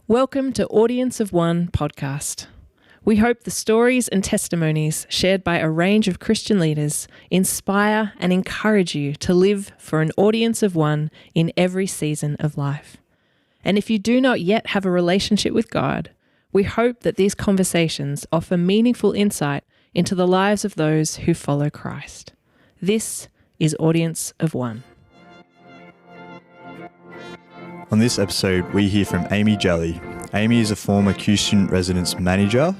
Welcome to Audience of One podcast. We hope the stories and testimonies shared by a range of Christian leaders inspire and encourage you to live for an audience of one in every season of life. And if you do not yet have a relationship with God, we hope that these conversations offer meaningful insight into the lives of those who follow Christ. This is Audience of One. On this episode, we hear from Amy Gellie. Amy is a former Kew Student Residence Manager,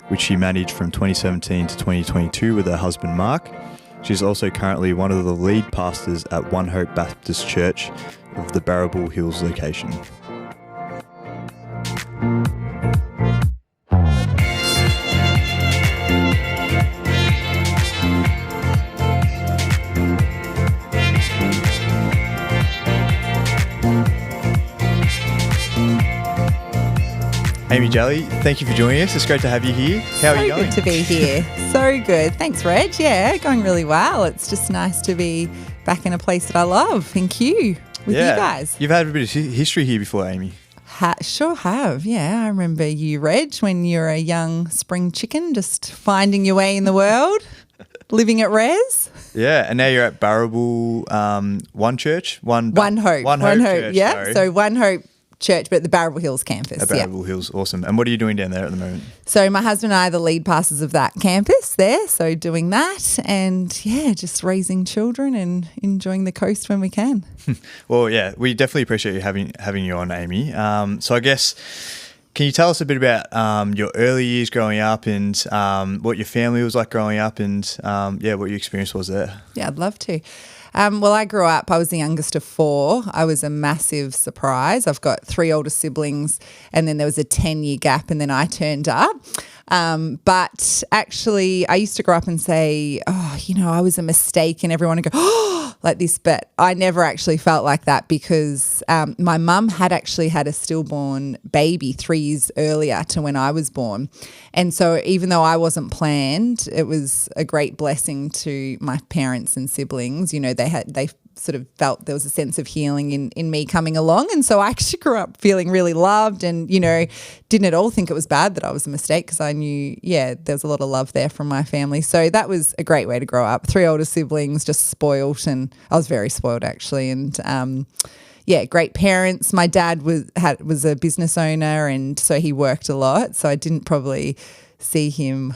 which she managed from 2017 to 2022 with her husband Mark. She's also currently one of the lead pastors at One Hope Baptist Church of the Barrabool Hills location. Amy Gellie, thank you for joining us. It's great to have you here. How are you going? So good to be here. So good. Thanks, Reg. Yeah, going really well. It's just nice to be back in a place that I love, in Kew, with you guys. You've had a bit of history here before, Amy. Sure have, yeah. I remember you, Reg, when you were a young spring chicken, just finding your way in the world, living at Res. Yeah, and now you're at Barrabool One Church? One Hope. One Hope, Church, yeah. sorry. So One Hope Church, but at the Barrabool Hills campus. At Barrabool Hills, awesome. And what are you doing down there at the moment? So my husband and I are the lead pastors of that campus there, so doing that and, yeah, just raising children and enjoying the coast when we can. Well, yeah, we definitely appreciate you having you on, Amy. So I guess, can you tell us a bit about your early years growing up and what your family was like growing up and, what your experience was there? Yeah, I'd love to. Well, I grew up, I was the youngest of four. I was a massive surprise. I've got three older siblings and then there was a 10-year gap and then I turned up. But actually, I used to grow up and say, I was a mistake, and everyone would go, like this. But I never actually felt like that because my mum had actually had a stillborn baby 3 years earlier to when I was born. And so even though I wasn't planned, it was a great blessing to my parents and siblings. You know, they sort of felt there was a sense of healing in me coming along. And so I actually grew up feeling really loved and, didn't at all think it was bad that I was a mistake because I knew, there was a lot of love there from my family. So that was a great way to grow up. Three older siblings, just spoilt, and I was very spoiled actually. And great parents. My dad was a business owner, and so he worked a lot. So I didn't probably see him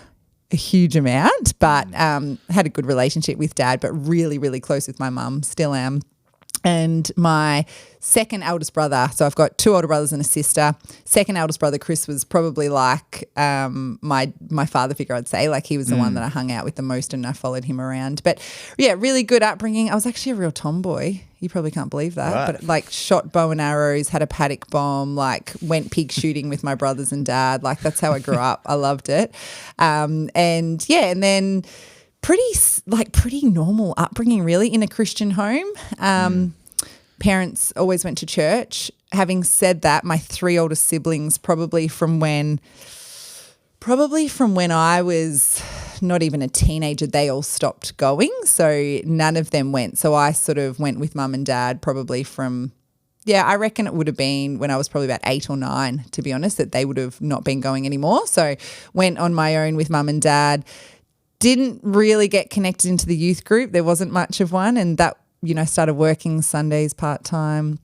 a huge amount, but had a good relationship with Dad, but really, really close with my mum, still am. And my second eldest brother, so I've got two older brothers and a sister. Second eldest brother, Chris, was probably like my father figure, I'd say. Like he was the one that I hung out with the most and I followed him around. But yeah, really good upbringing. I was actually a real tomboy. You probably can't believe that. Right. But like shot bow and arrows, had a paddock bomb, like went pig shooting with my brothers and dad. Like that's how I grew up. I loved it. And then pretty normal upbringing really in a Christian home. Parents always went to church. Having said that, my three older siblings probably from when I was not even a teenager, they all stopped going. So none of them went. So I sort of went with mum and dad probably I reckon it would have been when I was probably about 8 or 9, to be honest, that they would have not been going anymore. So went on my own with mum and dad. Didn't really get connected into the youth group. There wasn't much of one, and that, started working Sundays part-time.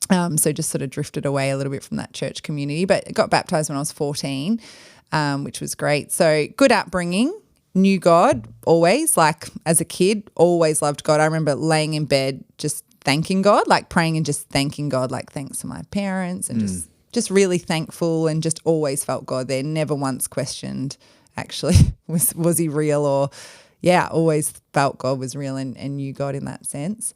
So just sort of drifted away a little bit from that church community, but got baptised when I was 14, which was great. So good upbringing, knew God always, like as a kid, always loved God. I remember laying in bed just thanking God, like praying and just thanking God, like thanks to my parents and just really thankful and just always felt God there, never once questioned actually was he real or always felt God was real and knew God in that sense.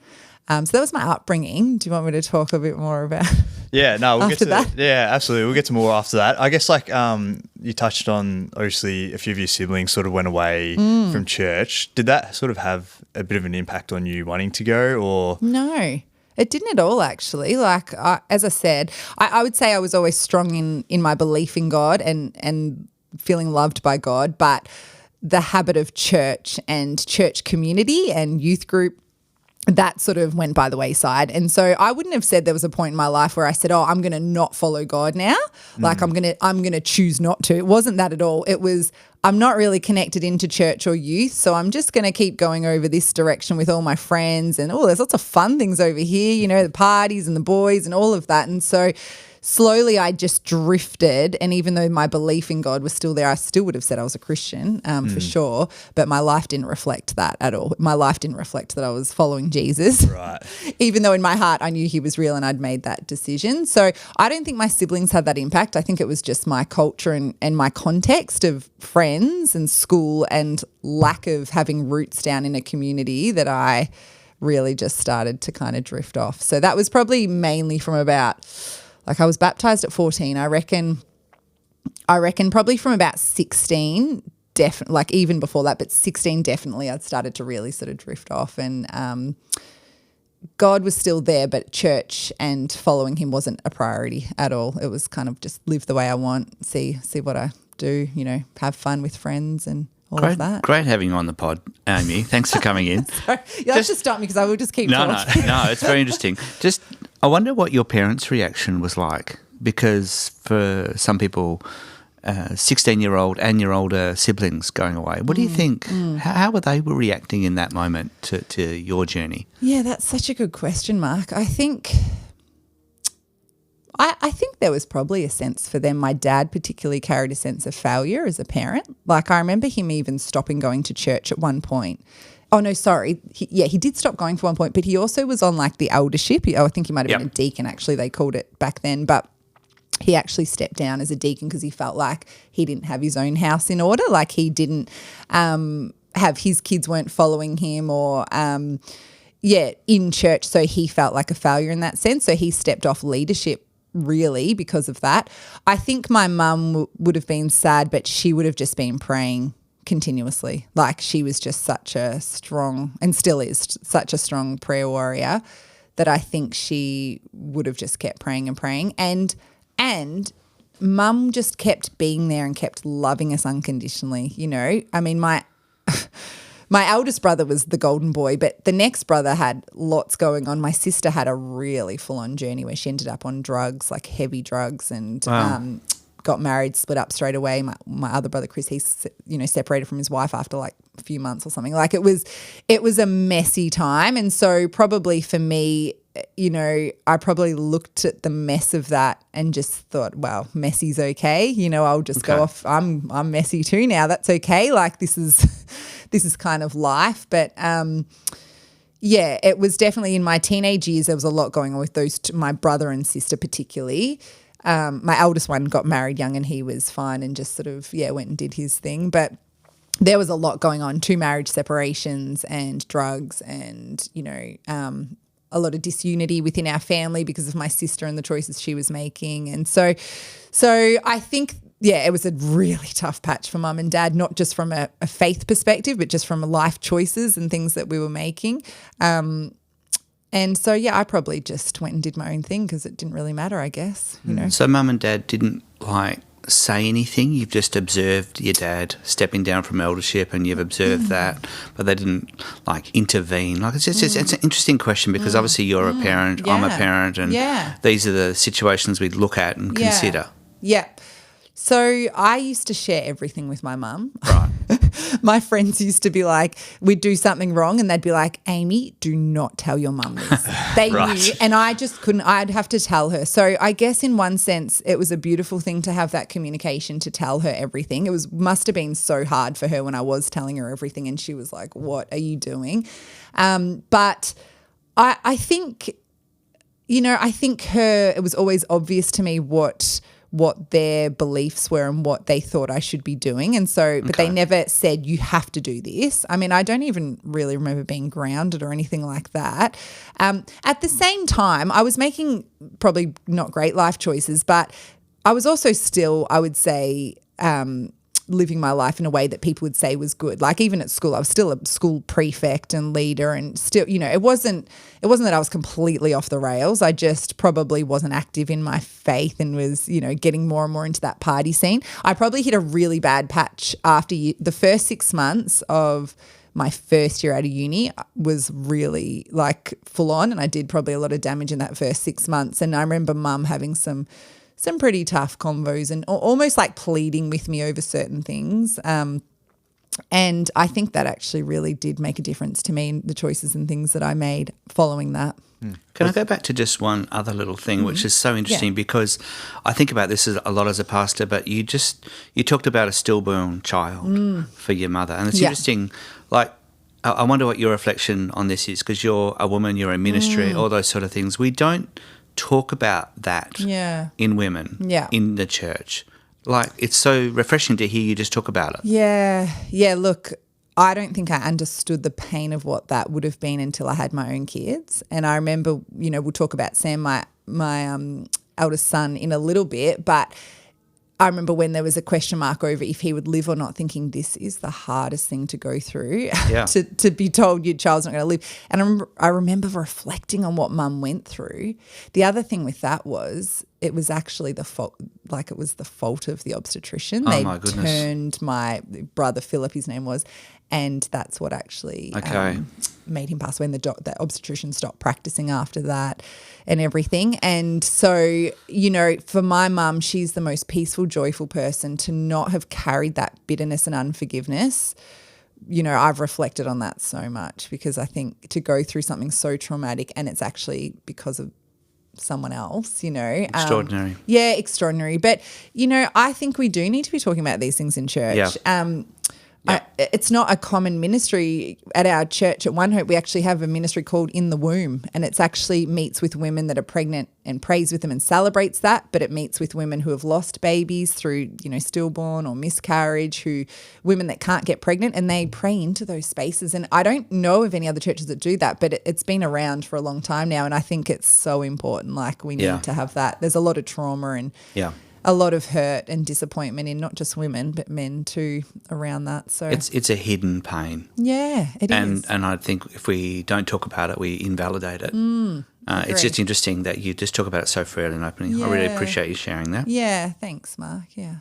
So that was my upbringing. Do you want me to talk a bit more about we'll get to that? Yeah, absolutely. We'll get to more after that. I guess you touched on, obviously, a few of your siblings sort of went away from church. Did that sort of have a bit of an impact on you wanting to go or? No. It didn't at all, actually. Like, as I said, I would say I was always strong in my belief in God and feeling loved by God, but the habit of church and church community and youth group that sort of went by the wayside. And so I wouldn't have said there was a point in my life where I said, I'm going to not follow God now. Like I'm going to choose not to. It wasn't that at all. It was, I'm not really connected into church or youth, so I'm just going to keep going over this direction with all my friends, and there's lots of fun things over here, the parties and the boys and all of that. And so slowly I just drifted, and even though my belief in God was still there, I still would have said I was a Christian for sure, but my life didn't reflect that at all. My life didn't reflect that I was following Jesus. Right. Even though in my heart I knew he was real and I'd made that decision. So I don't think my siblings had that impact. I think it was just my culture and my context of friends and school and lack of having roots down in a community that I really just started to kind of drift off. So that was probably mainly from about... Like I was baptised at 14. I reckon probably from about 16, definitely, like even before that, but 16 definitely I'd started to really sort of drift off, and God was still there, but church and following him wasn't a priority at all. It was kind of just live the way I want, see what I do, have fun with friends and all of that. Great having you on the pod, Amy. Thanks for coming in. Sorry, you'll have to stop me because I will just keep talking. No, it's very interesting. I wonder what your parents' reaction was like, because for some people, 16-year-old and your older siblings going away, what do you think? How were they reacting in that moment to your journey? Yeah, that's such a good question, Mark. I think there was probably a sense for them. My dad particularly carried a sense of failure as a parent. Like I remember him even stopping going to church at one point. Oh, no, sorry. He did stop going for one point, but he also was on like the eldership. I think he might have been a deacon, actually, they called it back then. But he actually stepped down as a deacon because he felt like he didn't have his own house in order. Like he didn't have his kids weren't following him or, in church. So he felt like a failure in that sense. So he stepped off leadership really because of that. I think my mum would have been sad, but she would have just been praying continuously. Like she was just such a strong, and still is such a strong prayer warrior, that I think she would have just kept praying and praying. And mum just kept being there and kept loving us unconditionally, I mean, my eldest brother was the golden boy, but the next brother had lots going on. My sister had a really full-on journey where she ended up on drugs, like heavy drugs, and got married, split up straight away. My other brother, Chris, he's separated from his wife after like a few months or something. Like it was a messy time. And so probably for me, I probably looked at the mess of that and just thought, well, messy's okay. I'll just go off. I'm messy too now. That's okay. Like this is kind of life. But it was definitely in my teenage years, there was a lot going on with those two, my brother and sister particularly. My eldest one got married young and he was fine and just sort of, went and did his thing. But there was a lot going on, 2 marriage separations and drugs and, a lot of disunity within our family because of my sister and the choices she was making. And so I think, it was a really tough patch for mum and dad, not just from a faith perspective, but just from life choices and things that we were making. And so, I probably just went and did my own thing because it didn't really matter, I guess, So mum and dad didn't say anything? You've just observed your dad stepping down from eldership and you've observed that, but they didn't intervene. It's an interesting question because obviously you're a parent, I'm a parent, and these are the situations we'd look at and consider. Yeah. So I used to share everything with my mum. Right. My friends used to be like, we'd do something wrong and they'd be like, Amy, do not tell your mum this. They knew, and I just couldn't, I'd have to tell her. So I guess in one sense it was a beautiful thing to have that communication, to tell her everything. It must have been so hard for her when I was telling her everything and she was like, what are you doing? But I think, it was always obvious to me what their beliefs were and what they thought I should be doing. And so, but they never said, you have to do this. I mean, I don't even really remember being grounded or anything like that. At the same time, I was making probably not great life choices, but I was also still, I would say, living my life in a way that people would say was good. Like even at school, I was still a school prefect and leader, and still, it wasn't that I was completely off the rails. I just probably wasn't active in my faith and was, getting more and more into that party scene. I probably hit a really bad patch after the first 6 months of my first year out of uni was really like full on, and I did probably a lot of damage in that first 6 months. And I remember mum having some pretty tough convos and almost like pleading with me over certain things. And I think that actually really did make a difference to me in the choices and things that I made following that. Can I go back to just one other little thing, which is so interesting because I think about this a lot as a pastor, but you talked about a stillborn child for your mother. And it's interesting, like, I wonder what your reflection on this is, because you're a woman, you're in ministry, all those sort of things. We don't talk about that in women in the church. Like, it's so refreshing to hear you just talk about it. Yeah, look, I don't think I understood the pain of what that would have been until I had my own kids. And I remember, we'll talk about Sam, my eldest son, in a little bit, but I remember when there was a question mark over if he would live or not, thinking this is the hardest thing to go through, to be told your child's not going to live. And I remember reflecting on what mum went through. The other thing with that was it was actually the fault, like it was the fault of the obstetrician. Oh, they my goodness. turned my brother, Philip, his name was, and that's what actually made him pass away. And the obstetrician stopped practicing after that and everything. And so, for my mum, she's the most peaceful, joyful person. To not have carried that bitterness and unforgiveness, I've reflected on that so much, because I think to go through something so traumatic and it's actually because of someone else, Extraordinary. Extraordinary. But, I think we do need to be talking about these things in church. Yeah. It's not a common ministry at our church. At One Hope, we actually have a ministry called In the Womb, and it's actually meets with women that are pregnant and prays with them and celebrates that, but it meets with women who have lost babies through, stillborn or miscarriage, women that can't get pregnant, and they pray into those spaces. And I don't know of any other churches that do that, but it's been around for a long time now, and I think it's so important. Like, we need to have that. There's a lot of trauma and a lot of hurt and disappointment in not just women but men too around that. So it's a hidden pain. Yeah, it is. And I think if we don't talk about it, we invalidate it. It's just interesting that you just talk about it so freely and openly. I really appreciate you sharing that. Yeah, thanks, Mark. Yeah.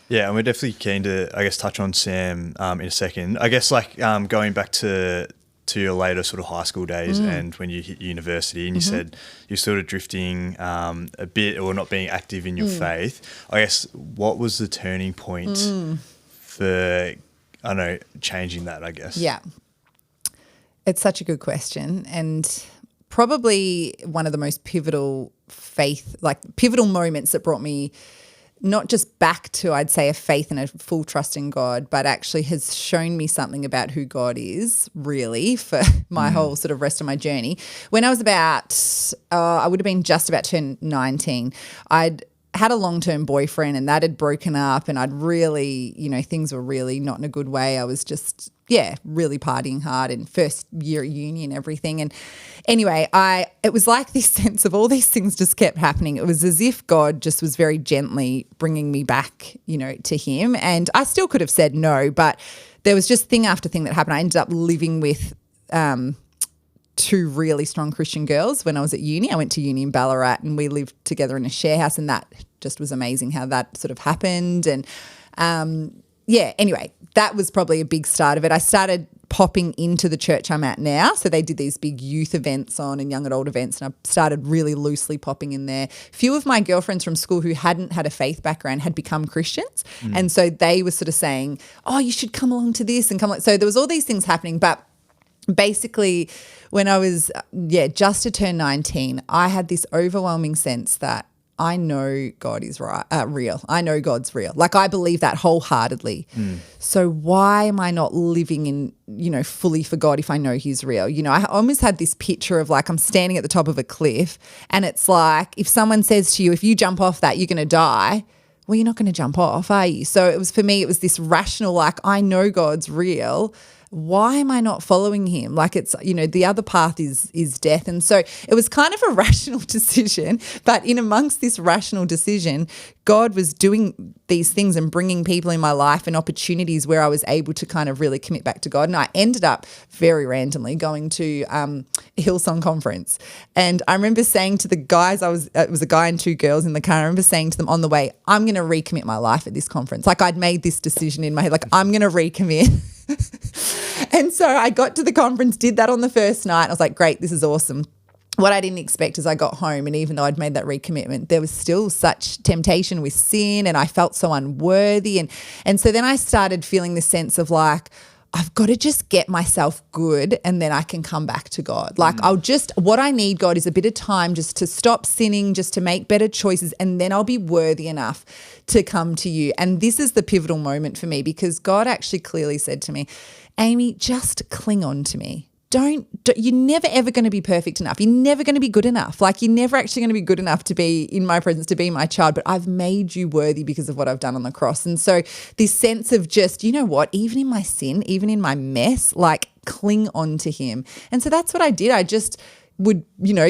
Yeah, and we're definitely keen to, touch on Sam in a second. I guess, going back to your later sort of high school days and when you hit university, and you said you're sort of drifting a bit or not being active in your faith. I guess, what was the turning point for, changing that, I guess? Yeah. It's such a good question, and probably one of the most pivotal moments that brought me not just back to, I'd say, a faith and a full trust in God, but actually has shown me something about who God is really for my whole sort of rest of my journey. When I was about, I would have been just about to turn 19, I'd had a long-term boyfriend, and that had broken up, and I'd really, things were really not in a good way. I was just, really partying hard, and first year at uni and everything. And anyway, it was like this sense of all these things just kept happening. It was as if God just was very gently bringing me back, to him. And I still could have said no, but there was just thing after thing that happened. I ended up living with two really strong Christian girls when I was at uni. I went to uni in Ballarat, and we lived together in a share house, and that just was amazing how that sort of happened. And anyway, that was probably a big start of it. I started popping into the church I'm at now. So they did these big youth events and young adult events, and I started really loosely popping in there. Few of my girlfriends from school who hadn't had a faith background had become Christians. And so they were sort of saying, oh, you should come along to this and come along. So there was all these things happening. But basically when I was, just to turn 19, I had this overwhelming sense that I know God is real. I know God's real. Like, I believe that wholeheartedly. So why am I not living in, fully for God if I know he's real? I almost had this picture of like I'm standing at the top of a cliff, and it's like if someone says to you, if you jump off that, you're going to die. Well, you're not going to jump off, are you? So it was, for me, it was this rational, like, I know God's real. Why am I not following him? Like, it's, the other path is death. And so it was kind of a rational decision, but in amongst this rational decision, God was doing these things and bringing people in my life and opportunities where I was able to kind of really commit back to God. And I ended up very randomly going to a Hillsong conference. And I remember saying to the guys, it was a guy and two girls in the car. I remember saying to them on the way, I'm going to recommit my life at this conference. Like, I'd made this decision in my head, like, I'm going to recommit. And so I got to the conference, did that on the first night. I was like, great, this is awesome. What I didn't expect is I got home, and even though I'd made that recommitment, there was still such temptation with sin, and I felt so unworthy. And so then I started feeling this sense of like, I've got to just get myself good and then I can come back to God. Like what I need, God, is a bit of time just to stop sinning, just to make better choices, and then I'll be worthy enough to come to you. And this is the pivotal moment for me, because God actually clearly said to me, Amy, just cling on to me. You're never ever going to be perfect enough. You're never going to be good enough. Like, you're never actually going to be good enough to be in my presence, to be my child, but I've made you worthy because of what I've done on the cross. And so this sense of just, you know what, even in my sin, even in my mess, like, cling on to him. And so that's what I did. I just would,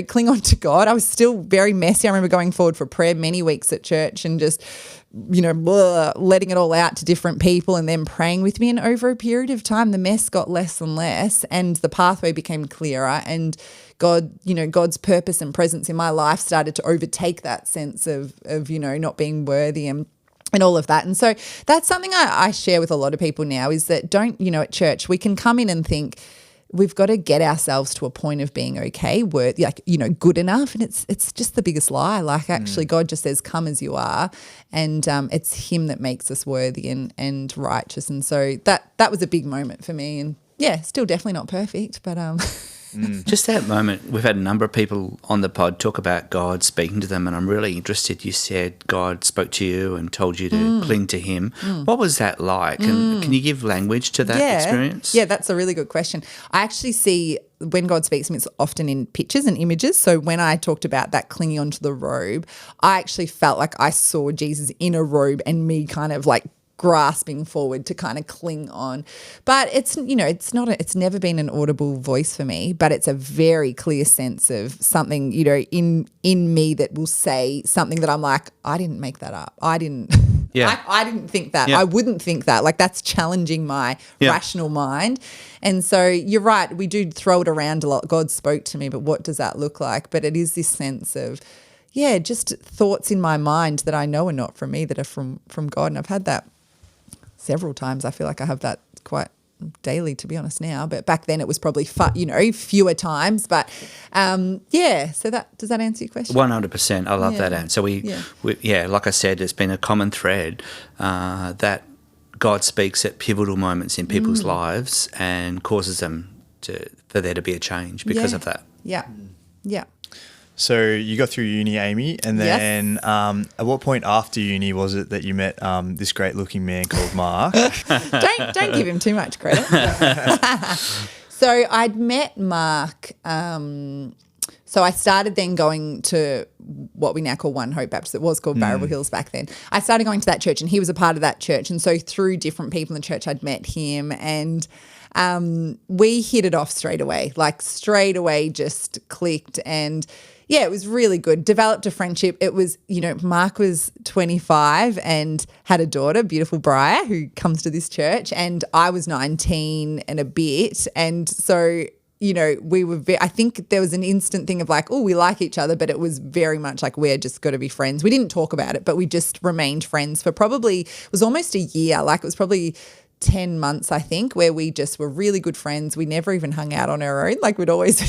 cling on to God. I was still very messy. I remember going forward for prayer many weeks at church and just, letting it all out to different people and then praying with me. And over a period of time, the mess got less and less and the pathway became clearer, and God's purpose and presence in my life started to overtake that sense of not being worthy and all of that. And so that's something I share with a lot of people now, is that at church, we can come in and think, we've got to get ourselves to a point of being okay, worthy, good enough. And it's just the biggest lie. Like, actually, God just says, come as you are. And it's him that makes us worthy and righteous. And so that was a big moment for me. And yeah, still definitely not perfect, but Just that moment, we've had a number of people on the pod talk about God speaking to them, and I'm really interested. You said God spoke to you and told you to cling to him. What was that like? And can you give language to that experience? Yeah, that's a really good question. I actually see when God speaks to me, it's often in pictures and images. So when I talked about that clinging onto the robe, I actually felt like I saw Jesus in a robe and me kind of like grasping forward to kind of cling on. But it's never been an audible voice for me, but it's a very clear sense of something, in me that will say something that I'm like, I didn't make that up. I didn't think that. I wouldn't think that. Like, that's challenging my rational mind. And so you're right, we do throw it around a lot. God spoke to me, but what does that look like? But it is this sense of, just thoughts in my mind that I know are not from me, that are from God. And I've had that several times. I feel like I have that quite daily, to be honest, now. But back then it was probably fewer times. But so does that answer your question? 100%. I love that answer. We like I said, it's been a common thread that God speaks at pivotal moments in people's lives and causes them for there to be a change because of that. Yeah. So you got through uni, Amy, and then at what point after uni was it that you met this great-looking man called Mark? Don't give him too much credit. So I'd met Mark. So I started then going to what we now call One Hope Baptist. It was called Barrable Hills back then. I started going to that church, and he was a part of that church. And so through different people in the church, I'd met him, and we hit it off straight away. Like, straight away, just clicked. And yeah, it was really good. Developed a friendship. It was, Mark was 25 and had a daughter, beautiful Briar, who comes to this church, and I was 19 and a bit. And so, we were I think there was an instant thing of like, oh, we like each other, but it was very much like, we're just got to be friends. We didn't talk about it, but we just remained friends for it was almost a year. Like, it was probably 10 months, I think, where we just were really good friends. We never even hung out on our own. Like, we'd always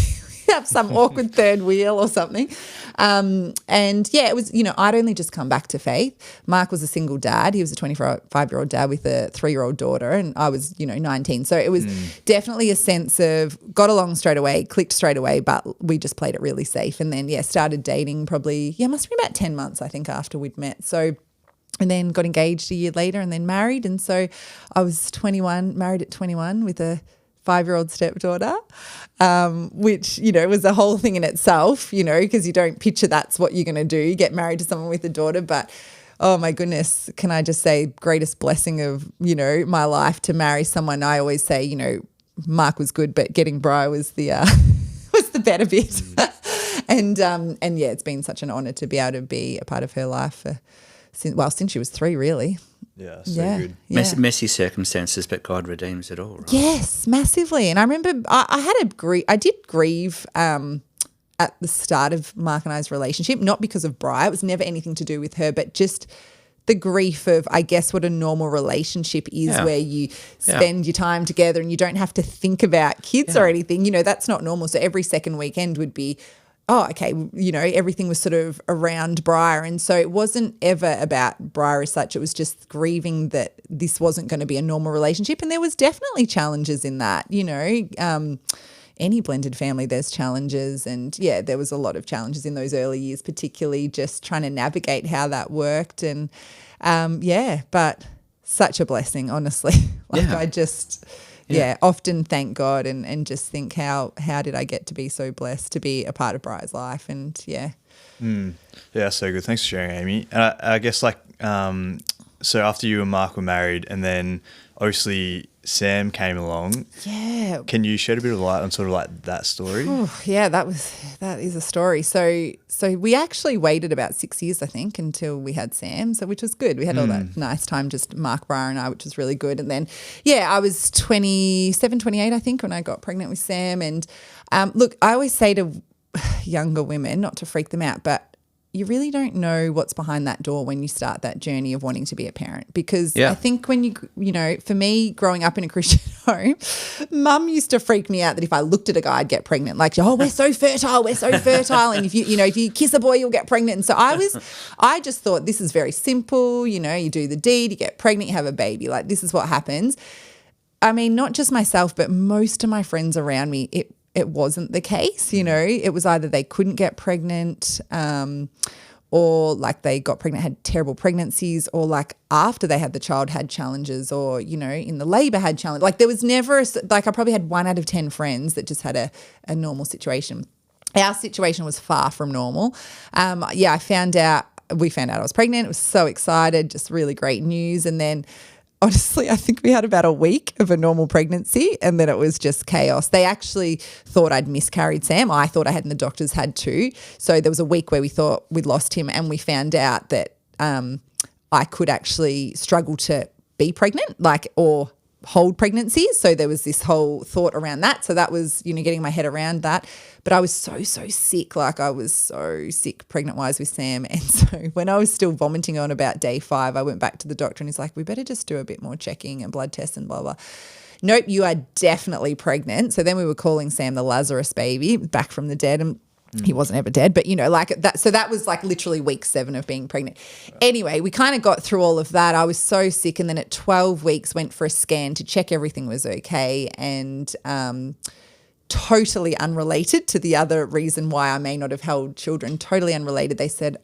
have some awkward third wheel or something. It was, I'd only just come back to faith. Mark was a single dad. He was a 25-year-old dad with a 3-year-old daughter, and I was, 19. So it was definitely a sense of got along straight away, clicked straight away, but we just played it really safe. And then, started dating probably, must have been about 10 months, I think, after we'd met. So, and then got engaged a year later and then married. And so I was 21, married at 21 with a 5-year-old stepdaughter, which, was a whole thing in itself, because you don't picture that's what you're going to do. You get married to someone with a daughter, but oh my goodness, can I just say, greatest blessing of, my life to marry someone. I always say, Mark was good, but getting Briar was the was the better bit. And it's been such an honour to be able to be a part of her life since she was 3, really. Yeah, good. Yeah. Messy circumstances, but God redeems it all, right? Yes, massively. And I remember I did grieve at the start of Mark and I's relationship, not because of Briar. It was never anything to do with her, but just the grief of, I guess, what a normal relationship is, where you spend your time together and you don't have to think about kids or anything. You know, that's not normal. So every second weekend would be, oh, okay, you know, everything was sort of around Briar. And so it wasn't ever about Briar as such. It was just grieving that this wasn't going to be a normal relationship. And there was definitely challenges in that, you know. Any blended family, there's challenges. And, yeah, there was a lot of challenges in those early years, particularly just trying to navigate how that worked. And, but such a blessing, honestly. I just... Yeah, often thank God and just think how did I get to be so blessed to be a part of Briar's life, and Yeah, so good. Thanks for sharing, Amy. And I guess so after you and Mark were married, and then obviously Sam came along. Yeah. Can you shed a bit of light on sort of like that story? That is a story. So we actually waited about 6 years, I think, until we had Sam, which was good. We had all that nice time, just Mark, Briar and I, which was really good. And then, I was 27, 28, I think, when I got pregnant with Sam. And look, I always say to younger women, not to freak them out, but you really don't know what's behind that door when you start that journey of wanting to be a parent, because I think when you know, for me, growing up in a Christian home, Mum used to freak me out that if I looked at a guy, I'd get pregnant. Like, oh, we're so fertile, and if you kiss a boy, you'll get pregnant. And so I just thought this is very simple. You know, you do the deed, you get pregnant, you have a baby. Like, this is what happens. I mean, not just myself, but most of my friends around me, it wasn't the case, you know. It was either they couldn't get pregnant, or like they got pregnant, had terrible pregnancies, or like after they had the child had challenges, or, you know, in the labour had challenges. Like there was never, I probably had 1 out of 10 friends that just had a normal situation. Our situation was far from normal. We found out I was pregnant. I was so excited, just really great news. And then honestly, I think we had about a week of a normal pregnancy, and then it was just chaos. They actually thought I'd miscarried Sam. I thought I had, and the doctors had too. So there was a week where we thought we'd lost him, and we found out that I could actually struggle to be pregnant, or hold pregnancies. So there was this whole thought around that. So that was, you know, getting my head around that. But I was so sick. Like I was so sick pregnant-wise with Sam. And so when I was still vomiting on about day 5, I went back to the doctor and he's like, we better just do a bit more checking and blood tests and blah, blah. Nope, you are definitely pregnant. So then we were calling Sam the Lazarus baby, back from the dead, and he wasn't ever dead, but, you know, like that. So that was like literally week 7 of being pregnant. Anyway, we kind of got through all of that. I was so sick. And then at 12 weeks went for a scan to check everything was okay. And totally unrelated to the other reason why I may not have held children, totally unrelated. They said,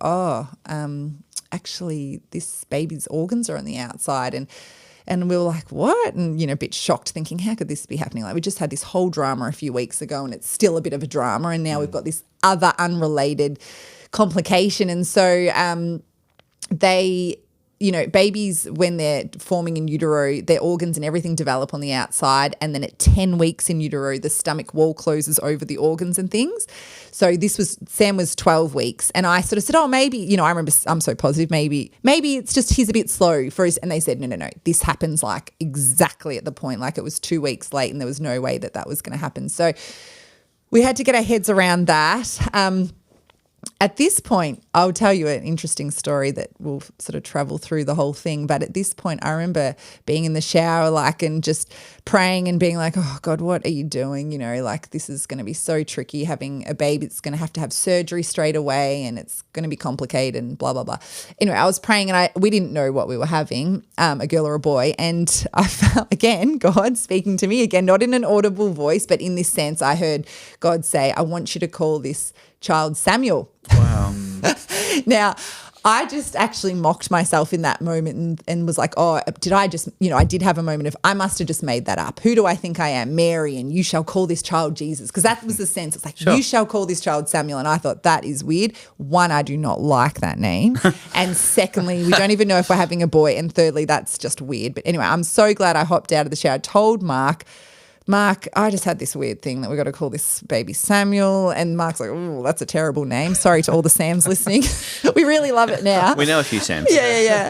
actually this baby's organs are on the outside. And we were like, what? And, you know, a bit shocked, thinking, how could this be happening? Like, we just had this whole drama a few weeks ago and it's still a bit of a drama. And now we've got this other unrelated complication. And so they, you know, babies, when they're forming in utero, their organs and everything develop on the outside. And then at 10 weeks in utero, the stomach wall closes over the organs and things. So Sam was 12 weeks. And I sort of said, maybe, you know, I remember, I'm so positive, maybe it's just he's a bit slow for his. And they said, no. This happens like exactly at the point. Like it was 2 weeks late and there was no way that was going to happen. So we had to get our heads around that. At this point, I'll tell you an interesting story that will sort of travel through the whole thing. But at this point, I remember being in the shower, and just praying and being like, oh, God, what are you doing? You know, like this is going to be so tricky having a baby. It's going to have surgery straight away and it's going to be complicated and blah, blah, blah. Anyway, I was praying and we didn't know what we were having, a girl or a boy. And I felt, again, God speaking to me, again, not in an audible voice, but in this sense, I heard God say, I want you to call this child Samuel. Wow. Now, I just actually mocked myself in that moment and was like, oh, did I just, you know, I did have a moment of, I must have just made that up. Who do I think I am? Mary, and you shall call this child Jesus. Because that was the sense. It's like, sure. You shall call this child Samuel. And I thought that is weird. One, I do not like that name. And secondly, we don't even know if we're having a boy. And thirdly, that's just weird. But anyway, I'm so glad I hopped out of the shower, told Mark, I just had this weird thing that we got to call this baby Samuel. And Mark's like, oh, that's a terrible name. Sorry to all the Sams listening. We really love it now. We know a few Sams. Yeah.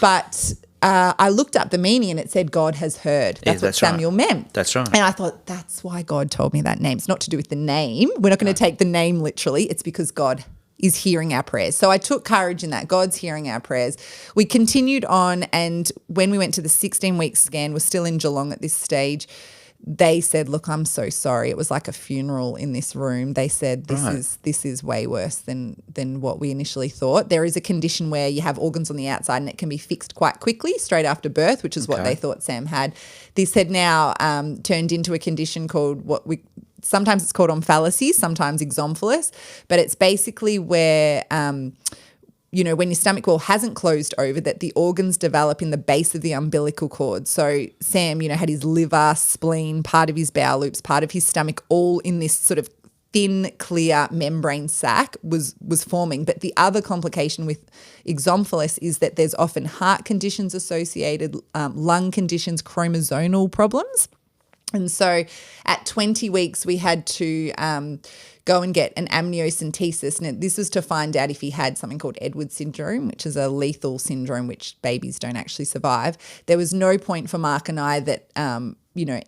But I looked up the meaning and it said God has heard. That's what Samuel meant. That's right. And I thought, that's why God told me that name. It's not to do with the name. We're not going to take the name literally. It's because God is hearing our prayers. So I took courage in that. God's hearing our prayers. We continued on, and when we went to the 16-week scan, we're still in Geelong at this stage, they said, look, I'm so sorry. It was like a funeral in this room. They said, this is way worse than what we initially thought. There is a condition where you have organs on the outside and it can be fixed quite quickly straight after birth, which is what they thought Sam had. This had now turned into a condition called sometimes it's called omphalocele, sometimes exomphalus, but it's basically where when your stomach wall hasn't closed over, that the organs develop in the base of the umbilical cord. So Sam, had his liver, spleen, part of his bowel loops, part of his stomach, all in this sort of thin, clear membrane sac was forming. But the other complication with exomphalus is that there's often heart conditions associated, lung conditions, chromosomal problems. And so at 20 weeks, we had to go and get an amniocentesis. And this was to find out if he had something called Edwards syndrome, which is a lethal syndrome which babies don't actually survive. There was no point for Mark and I that,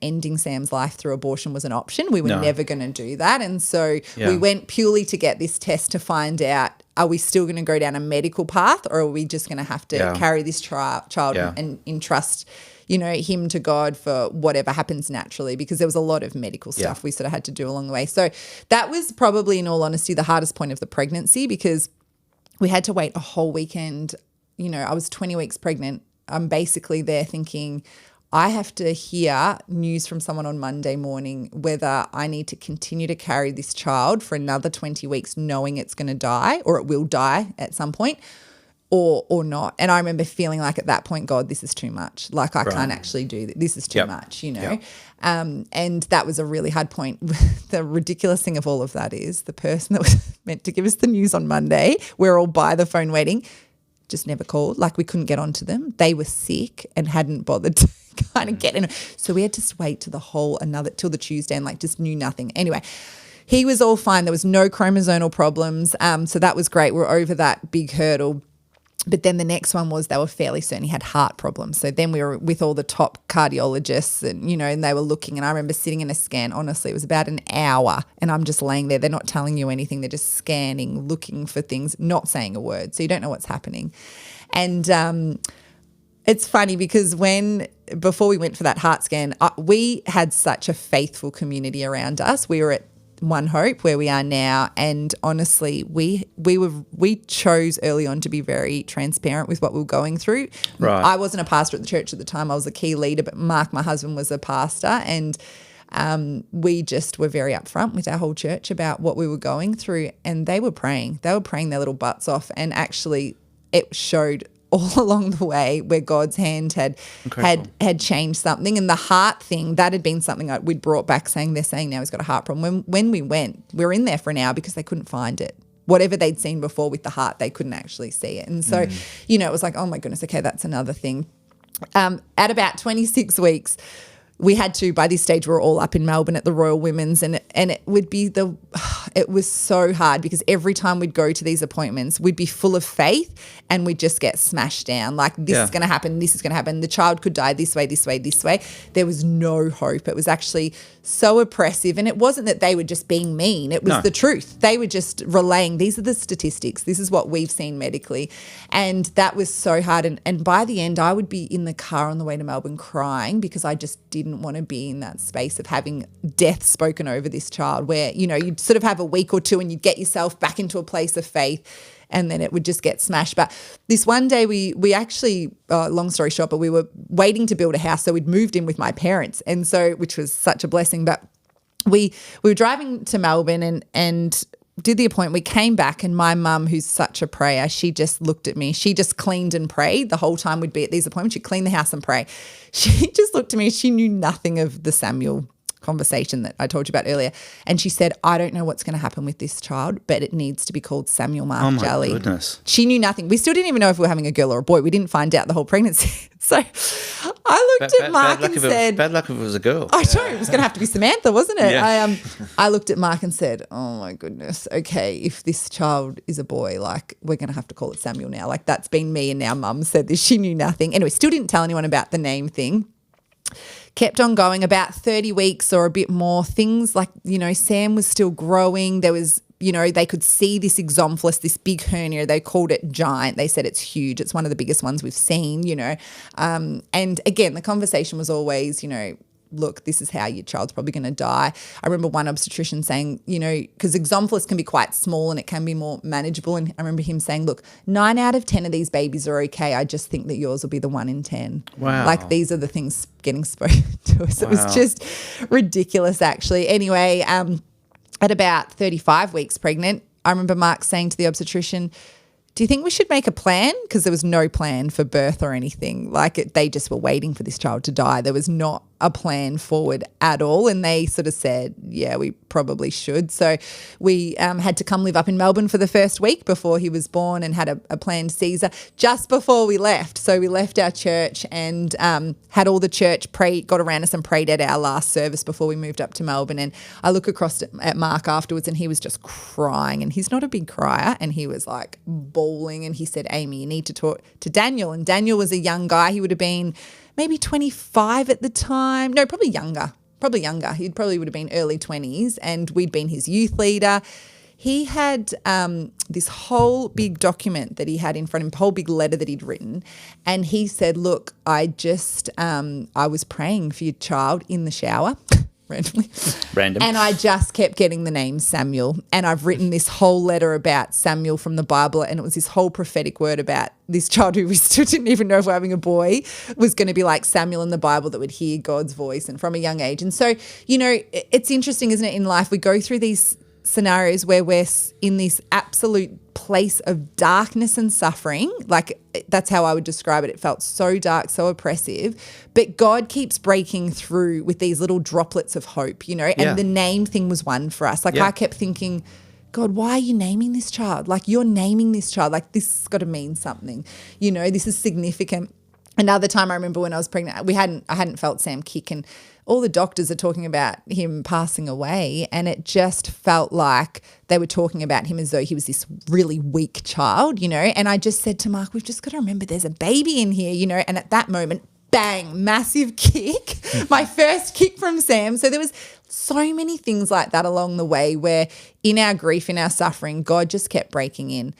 ending Sam's life through abortion was an option. We were never going to do that. And so we went purely to get this test to find out, are we still going to go down a medical path, or are we just going to have to carry this child and entrust him to God for whatever happens naturally, because there was a lot of medical stuff we sort of had to do along the way. So that was probably, in all honesty, the hardest point of the pregnancy, because we had to wait a whole weekend. I was 20 weeks pregnant. I'm basically there thinking, I have to hear news from someone on Monday morning whether I need to continue to carry this child for another 20 weeks knowing it's going to die, or it will die at some point, or not. And I remember feeling like at that point, God, this is too much. Like I can't actually do this. This is too much, And that was a really hard point. The ridiculous thing of all of that is the person that was meant to give us the news on Monday, we're all by the phone waiting, just never called. Like we couldn't get onto them. They were sick and hadn't bothered to kind of get in. So we had to wait till the Tuesday and just knew nothing. Anyway, he was all fine. There was no chromosomal problems. So that was great. We're over that big hurdle. But then the next one was they were fairly certain he had heart problems. So then we were with all the top cardiologists and, and they were looking. And I remember sitting in a scan, honestly, it was about an hour, and I'm just laying there. They're not telling you anything. They're just scanning, looking for things, not saying a word. So you don't know what's happening. And it's funny because before we went for that heart scan, we had such a faithful community around us. We were at One Hope, where we are now, and honestly, we chose early on to be very transparent with what we were going through. Right. I wasn't a pastor at the church at the time; I was a key leader, but Mark, my husband, was a pastor, and we just were very upfront with our whole church about what we were going through, and they were praying. They were praying their little butts off, and actually, it showed all along the way where God's hand had changed something. And the heart thing, that had been something we'd brought back, they're saying now he's got a heart problem. When we went, we were in there for an hour because they couldn't find it. Whatever they'd seen before with the heart, they couldn't actually see it. And so, it was like, oh my goodness, okay, that's another thing. At about 26 weeks, we had to, by this stage, we were all up in Melbourne at the Royal Women's, and it would be it was so hard because every time we'd go to these appointments, we'd be full of faith and we'd just get smashed down. Like, this is going to happen, this is going to happen. The child could die this way, this way, this way. There was no hope. It was actually so oppressive. And it wasn't that they were just being mean. It was the truth. They were just relaying, these are the statistics. This is what we've seen medically. And that was so hard. And by the end, I would be in the car on the way to Melbourne crying because I just didn't want to be in that space of having death spoken over this child where, you'd sort of have a week or two and you'd get yourself back into a place of faith and then it would just get smashed. But this one day we actually, long story short, but we were waiting to build a house. So we'd moved in with my parents, and so, which was such a blessing. But we were driving to Melbourne and did the appointment. We came back and my mum, who's such a prayer, she just looked at me. She just cleaned and prayed the whole time we'd be at these appointments. She'd clean the house and pray. She just looked at me. She knew nothing of the Samuel conversation that I told you about earlier. And she said, I don't know what's going to happen with this child, but it needs to be called Samuel Mark Gellie. Oh my goodness. She knew nothing. We still didn't even know if we were having a girl or a boy. We didn't find out the whole pregnancy. So I looked at Mark and said, bad luck if it was a girl. I know, it was going to have to be Samantha, wasn't it? Yeah. I looked at Mark and said, oh my goodness, okay, if this child is a boy, we're going to have to call it Samuel now. That's been me, and now Mum said this. She knew nothing. Anyway, still didn't tell anyone about the name thing. Kept on going. About 30 weeks or a bit more, things Sam was still growing. There was they could see this exomphalus, this big hernia. They called it giant. They said it's huge. It's one of the biggest ones we've seen, And again, the conversation was always, look, this is how your child's probably going to die. I remember one obstetrician saying, because exomphalus can be quite small and it can be more manageable. And I remember him saying, look, 9 out of 10 of these babies are okay. I just think that yours will be the 1 in 10. Wow. Like these are the things getting spoken to us. Wow. It was just ridiculous, actually. Anyway, at about 35 weeks pregnant, I remember Mark saying to the obstetrician, do you think we should make a plan? Because there was no plan for birth or anything. They just were waiting for this child to die. There was not a plan forward at all. And they sort of said, yeah, we probably should. So we had to come live up in Melbourne for the first week before he was born and had a planned Caesar just before we left. So we left our church and had all the church got around us and prayed at our last service before we moved up to Melbourne. And I look across at Mark afterwards and he was just crying, and he's not a big crier, and he was like bawling, and he said, Amy, you need to talk to Daniel. And Daniel was a young guy. He would have been maybe 25 at the time. No, probably younger. He probably would have been early 20s, and we'd been his youth leader. He had this whole big document that he had in front of him, a whole big letter that he'd written. And he said, look, I was praying for your child in the shower. Randomly. Random. And I just kept getting the name Samuel. And I've written this whole letter about Samuel from the Bible, and it was this whole prophetic word about this child who we still didn't even know if we're having a boy was going to be like Samuel in the Bible that would hear God's voice and from a young age. And so, it's interesting, isn't it, in life we go through these scenarios where we're in this absolute place of darkness and suffering. Like that's how I would describe it. It felt so dark, so oppressive, but God keeps breaking through with these little droplets of hope, and the name thing was one for us. I kept thinking, God, why are you naming this child? Like you're naming this child, like this has got to mean something, this is significant. Another time I remember when I was pregnant, I hadn't felt Sam kick, and all the doctors are talking about him passing away, and it just felt like they were talking about him as though he was this really weak child, and I just said to Mark, we've just got to remember there's a baby in here, and at that moment, bang, massive kick, my first kick from Sam. So there was so many things like that along the way where in our grief, in our suffering, God just kept breaking in.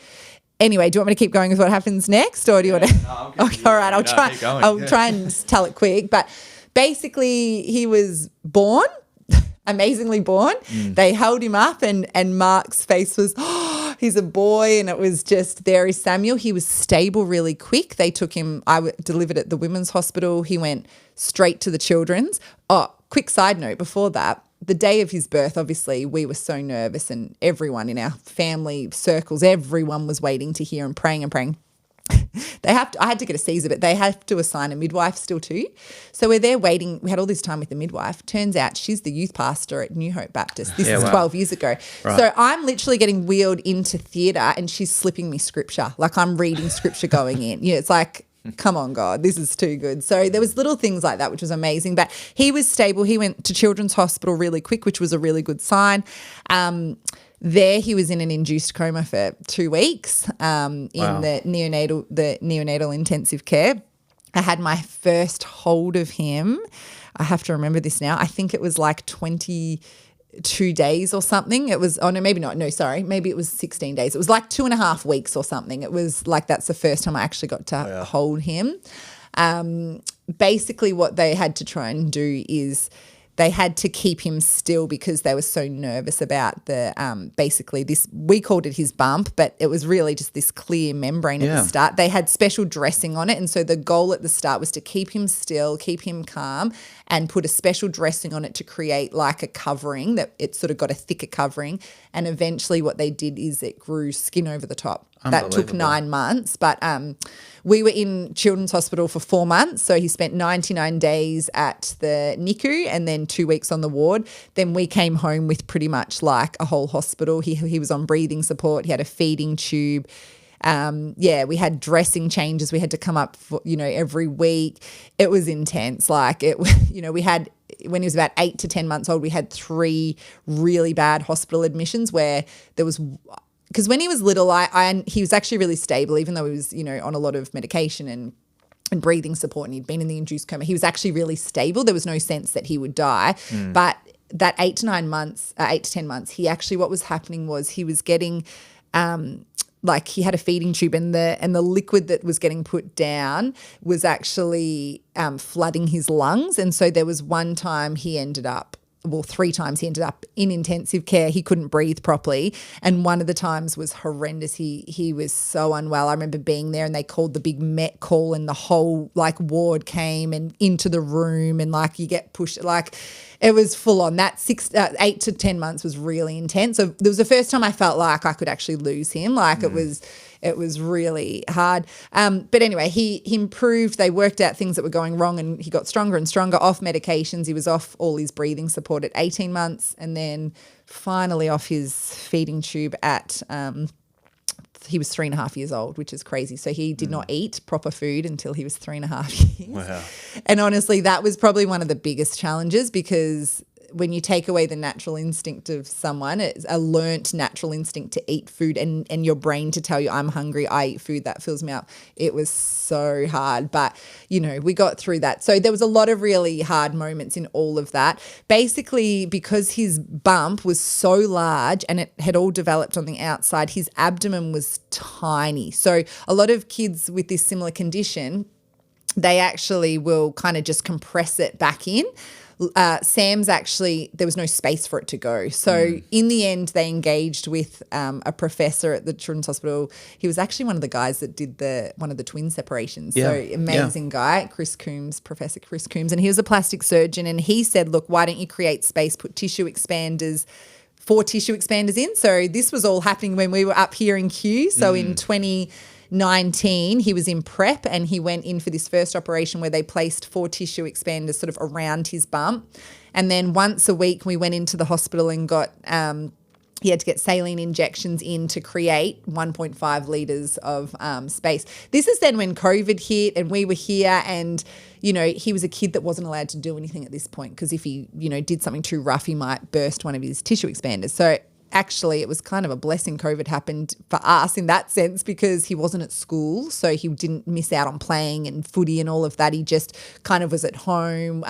Anyway, do you want me to keep going with what happens next, or do you want to? No, okay, all right, I'll try and tell it quick. But basically, he was born, amazingly born. They held him up, and Mark's face was, he's a boy, and it was just, there is Samuel. He was stable really quick. They took him. Delivered at the women's hospital. He went straight to the children's. Oh, quick side note before that. The day of his birth, obviously, we were so nervous, and everyone in our family circles, everyone was waiting to hear and praying. I had to get a Caesar, but they have to assign a midwife still too. So we're there waiting. We had all this time with the midwife. Turns out she's the youth pastor at New Hope Baptist. This is 12 years ago. Right. So I'm literally getting wheeled into theatre, and she's slipping me scripture. Like I'm reading scripture going in. It's like, come on, God, this is too good. So there was little things like that, which was amazing. But he was stable. He went to Children's Hospital really quick, which was a really good sign. There he was in an induced coma for 2 weeks in the neonatal intensive care. I had my first hold of him. I have to remember this now. I think it was like 22 days or something. It was, maybe not. No, sorry. Maybe it was 16 days. It was like 2.5 weeks or something. It was like, that's the first time I actually got to hold him. Basically what they had to try and do is they had to keep him still because they were so nervous about the basically this, we called it his bump, but it was really just this clear membrane at the start. They had special dressing on it, and so the goal at the start was to keep him still, keep him calm, and put a special dressing on it to create like a covering that it sort of got a thicker covering. And eventually what they did is it grew skin over the top. That took 9 months, but we were in Children's Hospital for 4 months. So he spent 99 days at the NICU and then 2 weeks on the ward. Then we came home with pretty much like a whole hospital. He was on breathing support. He had a feeding tube. We had dressing changes. We had to come up for, every week. It was intense. Like we had, when he was about 8 to 10 months old, we had 3 really bad hospital admissions where there was, because when he was little, he was actually really stable, even though he was, on a lot of medication and breathing support, and he'd been in the induced coma. He was actually really stable. There was no sense that he would die. But that 8 to 10 months, he actually, what was happening was he was getting like he had a feeding tube, and the liquid that was getting put down was actually flooding his lungs. And so there was one time he ended up, well, 3 times he ended up in intensive care. He couldn't breathe properly. And one of the times was horrendous. He was so unwell. I remember being there, and they called the big Met call, and the whole like ward came and into the room, and like you get pushed, like it was full on. That 8 to 10 months was really intense. So there was the first time I felt like I could actually lose him. Like it was really hard. But anyway, he improved. They worked out things that were going wrong, and he got stronger and stronger off medications. He was off all his breathing support at 18 months, and then finally off his feeding tube at he was 3.5 years old, which is crazy. So he did not eat proper food until he was 3.5 years. Wow. And honestly, that was probably one of the biggest challenges, because when you take away the natural instinct of someone, it's a learnt natural instinct to eat food, and your brain to tell you, I'm hungry, I eat food, that fills me up. It was so hard, but, you know, we got through that. So there was a lot of really hard moments in all of that. Basically, because his bump was so large and it had all developed on the outside, his abdomen was tiny. So a lot of kids with this similar condition, they actually will kind of just compress it back in. Sam's actually, there was no space for it to go. So in the end, they engaged with a professor at the Children's Hospital. He was actually one of the guys that did one of the twin separations. Yeah. So amazing guy, Professor Chris Coombs, and he was a plastic surgeon. And he said, look, why don't you create space, put 4 tissue expanders in. So this was all happening when we were up here in Kew. So in 2019, he was in prep, and he went in for this first operation where they placed 4 tissue expanders sort of around his bump. And then once a week we went into the hospital and got he had to get saline injections in to create 1.5 litres of space. This is then when COVID hit and we were here, and, you know, he was a kid that wasn't allowed to do anything at this point, because if he, you know, did something too rough, he might burst one of his tissue expanders. So actually, it was kind of a blessing COVID happened for us in that sense, because he wasn't at school, so he didn't miss out on playing and footy and all of that. He just kind of was at home.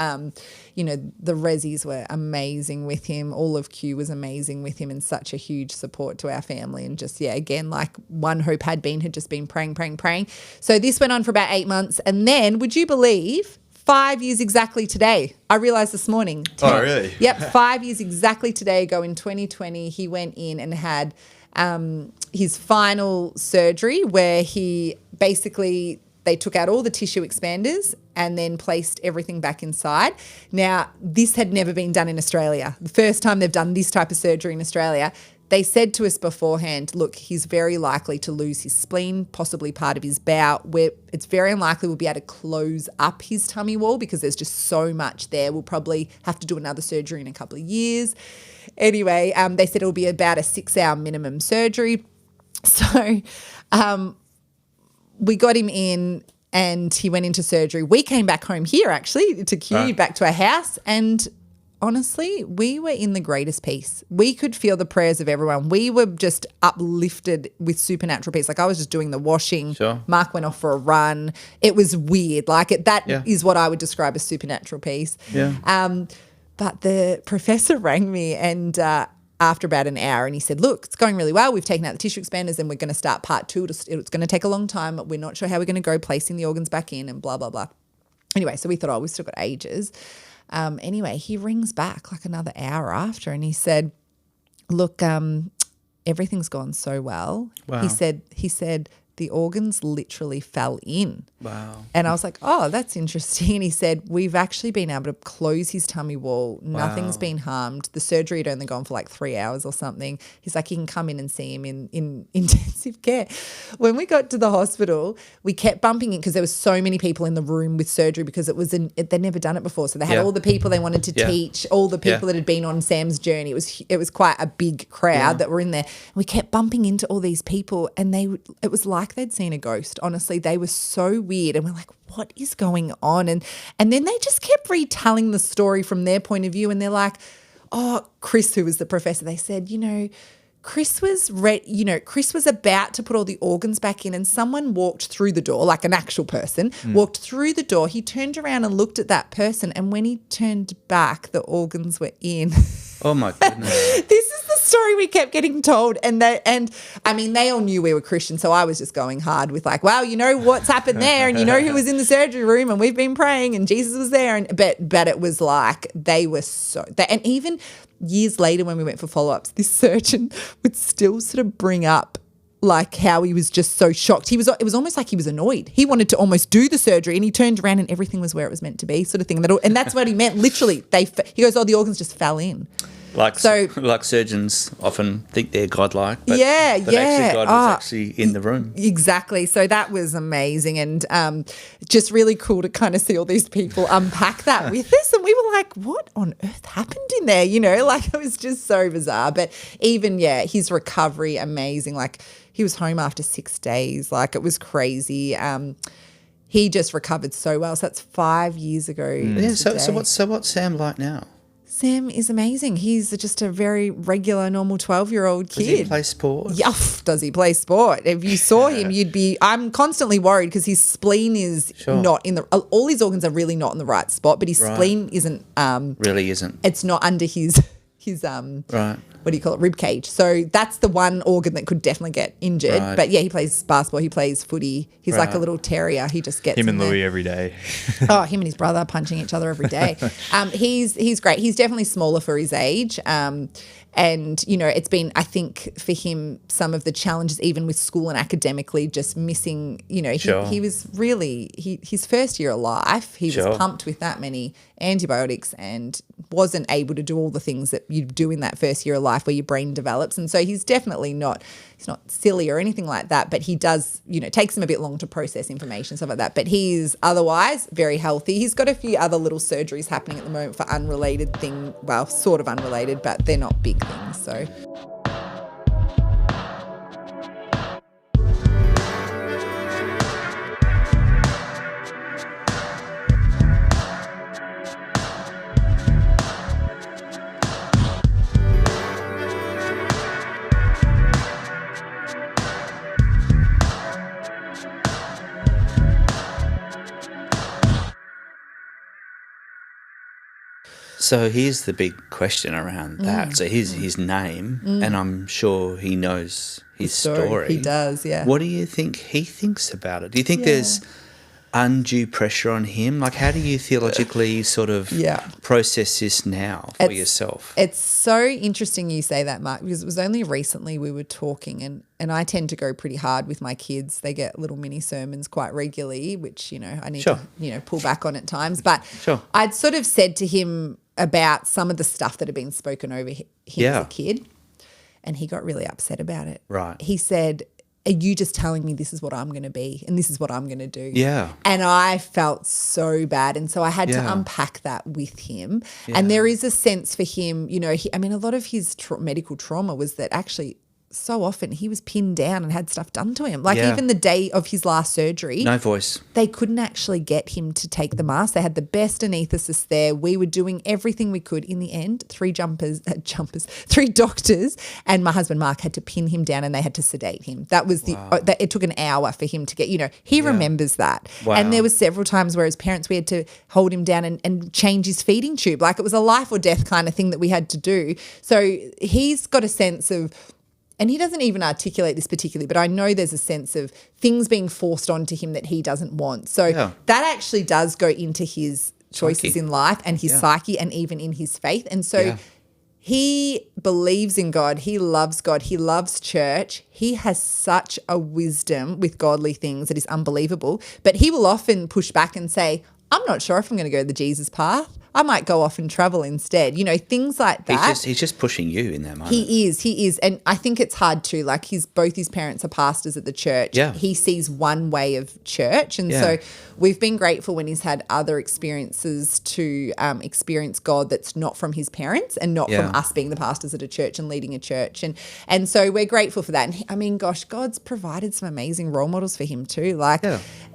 You know, the resis were amazing with him. All of Kew was amazing with him, and such a huge support to our family. And just, yeah, again, like one hope had just been praying. So this went on for about 8 months. And then, would you believe, 5 years exactly today. I realised this morning. Oh, really? Yep, 5 years exactly today ago in 2020, he went in and had his final surgery, where he basically, they took out all the tissue expanders and then placed everything back inside. Now, this had never been done in Australia. The first time they've done this type of surgery in Australia. They said to us beforehand, look, he's very likely to lose his spleen, possibly part of his bowel, where it's very unlikely we'll be able to close up his tummy wall, because there's just so much there. We'll probably have to do another surgery in a couple of years. Anyway, they said it'll be about a 6-hour minimum surgery. So we got him in, and he went into surgery. We came back home here, actually, to Kew, back to our house, and honestly, we were in the greatest peace. We could feel the prayers of everyone. We were just uplifted with supernatural peace. Like, I was just doing the washing. Sure. Mark Mark went off for a run. It was weird. Like, that is what I would describe as supernatural peace. Yeah. But the professor rang me, and after about an hour, and he said, look, it's going really well. We've taken out the tissue expanders, and we're going to start part 2. It's going to take a long time. We're not sure how we're going to go placing the organs back in, and blah, blah, blah. Anyway, so we thought, we've still got ages. Anyway, he rings back like another hour after, and he said, look, everything's gone so well. Wow. He said the organs literally fell in. Wow. And I was like, oh, that's interesting. And he said, we've actually been able to close his tummy wall. Nothing's been harmed. The surgery had only gone for like 3 hours or something. He's like, you can come in and see him in intensive care. When we got to the hospital, we kept bumping in, because there was so many people in the room with surgery, because they'd never done it before. So they had all the people they wanted to teach, all the people that had been on Sam's journey. It was quite a big crowd that were in there. And we kept bumping into all these people, and it was like they'd seen a ghost. Honestly, they were so weird, and we're like, what is going on? And then they just kept retelling the story from their point of view, and they're like, oh, Chris, who was the professor, they said, you know, Chris was Chris was about to put all the organs back in, and someone walked through the door, like an actual person, walked through the door. He turned around and looked at that person, and when he turned back, the organs were in. Oh my goodness. This is the story we kept getting told. And I mean, they all knew we were Christian, so I was just going hard with like, wow, you know what's happened there, and you know who was in the surgery room, and we've been praying, and Jesus was there. But it was like they were and even years later when we went for follow-ups, this surgeon would still sort of bring up like how he was just so shocked. It was almost like he was annoyed. He wanted to almost do the surgery, and he turned around and everything was where it was meant to be, sort of thing. And that's what he meant. Literally, he goes, oh, the organs just fell in. Like surgeons often think they're godlike, but actually God was actually in the room. Exactly. So that was amazing, and just really cool to kind of see all these people unpack that with us. And we were like, what on earth happened in there? You know, like it was just so bizarre. But even, his recovery, amazing. Like he was home after 6 days. Like it was crazy. He just recovered so well. So that's 5 years ago. Yeah. So what's Sam like now? Sam is amazing. He's just a very regular, normal 12-year-old kid. Does he play sport? Yeah, does he play sport? If you saw him, I'm constantly worried because his spleen is not in the, all his organs are really not in the right spot, but his spleen isn't. Really isn't. It's not under his right. What do you call it? Rib cage. So that's the one organ that could definitely get injured. Right. But he plays basketball. He plays footy. He's like a little terrier. He just gets Him and in there. Louis every day. Oh, him and his brother punching each other every day. He's great. He's definitely smaller for his age. And, it's been, I think, for him, some of the challenges, even with school and academically, just missing, he was really, his first year of life, he was pumped with that many antibiotics and wasn't able to do all the things that you do in that first year of life where your brain develops. And so he's definitely he's not silly or anything like that, but he does, takes him a bit long to process information, stuff like that. But he's otherwise very healthy. He's got a few other little surgeries happening at the moment for unrelated things, well, sort of unrelated, but they're not big things. So. So here's the big question around that. So here's his name, and I'm sure he knows his story. He does, yeah. What do you think he thinks about it? Do you think there's undue pressure on him? Like, how do you theologically sort of process this now for yourself? It's so interesting you say that, Mark, because it was only recently we were talking, and I tend to go pretty hard with my kids. They get little mini sermons quite regularly, which, I need to, pull back on at times. But I'd sort of said to him about some of the stuff that had been spoken over him as a kid, and he got really upset about it. Right. He said, are you just telling me this is what I'm going to be and this is what I'm going to do? Yeah. And I felt so bad. And so I had to unpack that with him. Yeah. And there is a sense for him, a lot of his medical trauma was that actually so often he was pinned down and had stuff done to him. Like even the day of his last surgery. No voice. They couldn't actually get him to take the mask. They had the best anaesthetist there. We were doing everything we could. In the end, three doctors and my husband Mark had to pin him down and they had to sedate him. That was it took an hour for him to get, he remembers that. Wow. And there were several times where as parents we had to hold him down and change his feeding tube. Like it was a life or death kind of thing that we had to do. So he's got a sense of, and he doesn't even articulate this particularly, but I know there's a sense of things being forced onto him that he doesn't want. So that actually does go into his choices in life and his psyche and even in his faith. And so he believes in God. He loves church. He has such a wisdom with godly things that is unbelievable. But he will often push back and say, I'm not sure if I'm going to go the Jesus path. I might go off and travel instead. Things like that. He's just pushing you in that moment. He is. And I think it's hard too. Like both his parents are pastors at the church. Yeah. He sees one way of church. And so we've been grateful when he's had other experiences to experience God that's not from his parents and not from us being the pastors at a church and leading a church. And so we're grateful for that. And God's provided some amazing role models for him too. Like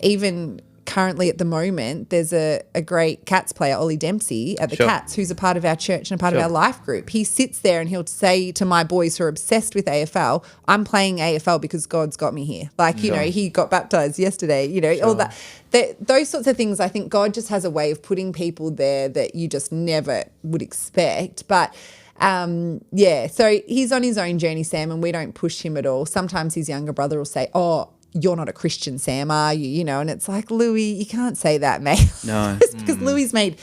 even currently at the moment, there's a great Cats player, Ollie Dempsey, at the Sure. Cats, who's a part of our church and a part of Sure. our life group. He sits there and he'll say to my boys who are obsessed with AFL, I'm playing AFL because God's got me here. Like, you know, he got baptized yesterday, you know, all that. Those sorts of things, I think God just has a way of putting people there that you just never would expect. But so he's on his own journey, Sam, and we don't push him at all. Sometimes his younger brother will say, oh, you're not a Christian, Sam, are you? You know, and it's like, Louis, you can't say that, mate. No. Because Louis made